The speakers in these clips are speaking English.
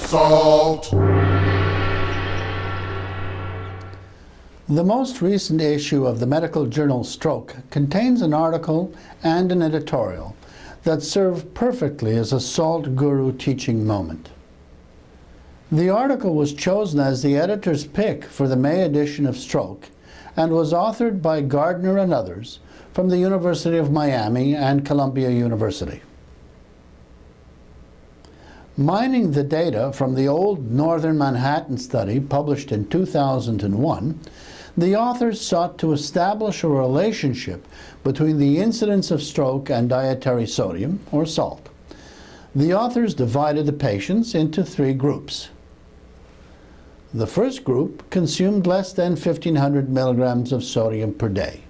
Salt. The most recent issue of the medical journal Stroke contains an article and an editorial that serve perfectly as a salt guru teaching moment. The article was chosen as the editor's pick for the May edition of Stroke and was authored by Gardner and others from the University of Miami and Columbia University. Mining the data from the old Northern Manhattan study published in 2001, the authors sought to establish a relationship between the incidence of stroke and dietary sodium, or salt. The authors divided the patients into three groups. The first group consumed less than 1,500 milligrams of sodium per day.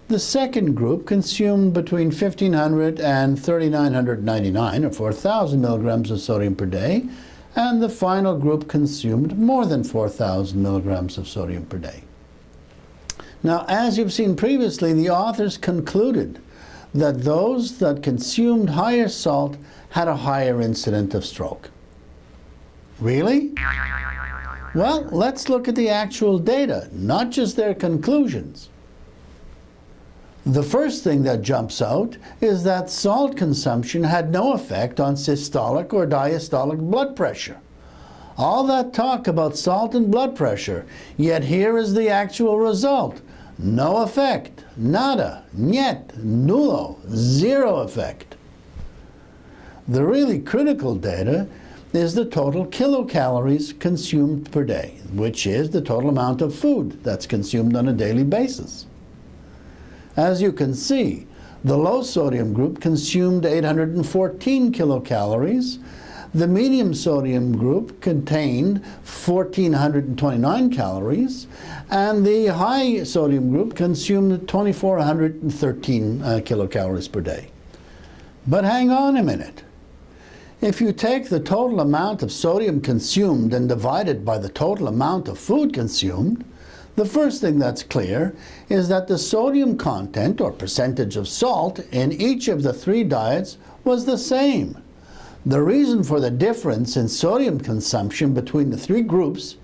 The second group consumed between 1,500 and 3,999, or 4,000 milligrams of sodium per day, and the final group consumed more than 4,000 milligrams of sodium per day. Now, as you've seen previously, the authors concluded that those that consumed higher salt had a higher incidence of stroke. Really? Well, let's look at the actual data, not just their conclusions. The first thing that jumps out is that salt consumption had no effect on systolic or diastolic blood pressure. All that talk about salt and blood pressure, yet here is the actual result. No effect. Nada. Niet. Nullo. Zero effect. The really critical data is the total kilocalories consumed per day, which is the total amount of food that's consumed on a daily basis. As you can see, the low sodium group consumed 814 kilocalories, the medium sodium group contained 1,429 calories, and the high sodium group consumed 2,413 kilocalories per day. But hang on a minute. If you take the total amount of sodium consumed and divide it by the total amount of food consumed, the first thing that's clear is that the sodium content, or percentage of salt, in each of the three diets was the same. The reason for the difference in sodium consumption between the three groups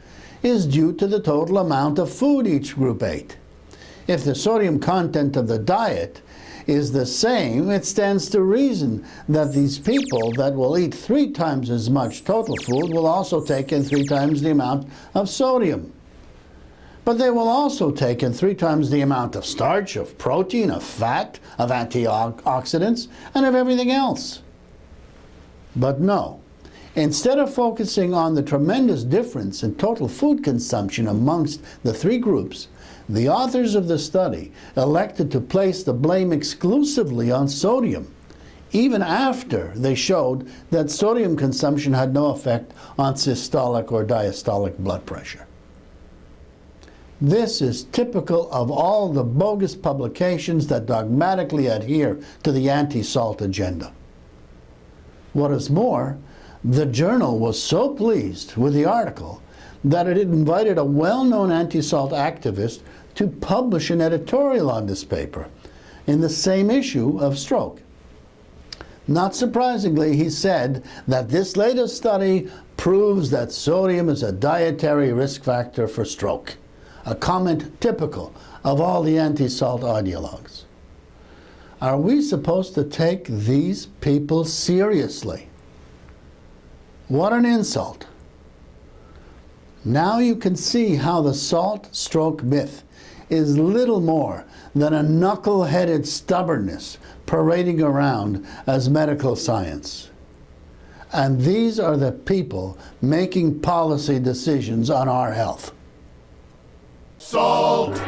is due to the total amount of food each group ate. If the sodium content of the diet is the same, it stands to reason that these people that will eat 3 times as much total food will also take in 3 times the amount of sodium. But they will also take in 3 times the amount of starch, of protein, of fat, of antioxidants, and of everything else. But no. Instead of focusing on the tremendous difference in total food consumption amongst the three groups, the authors of the study elected to place the blame exclusively on sodium, even after they showed that sodium consumption had no effect on systolic or diastolic blood pressure. This is typical of all the bogus publications that dogmatically adhere to the anti-salt agenda. What is more, the journal was so pleased with the article that it invited a well-known anti-salt activist to publish an editorial on this paper in the same issue of Stroke. Not surprisingly, he said that this latest study proves that sodium is a dietary risk factor for stroke, a comment typical of all the anti-salt ideologues. Are we supposed to take these people seriously? What an insult. Now you can see how the salt stroke myth is little more than a knuckle-headed stubbornness parading around as medical science. And these are the people making policy decisions on our health. Salt.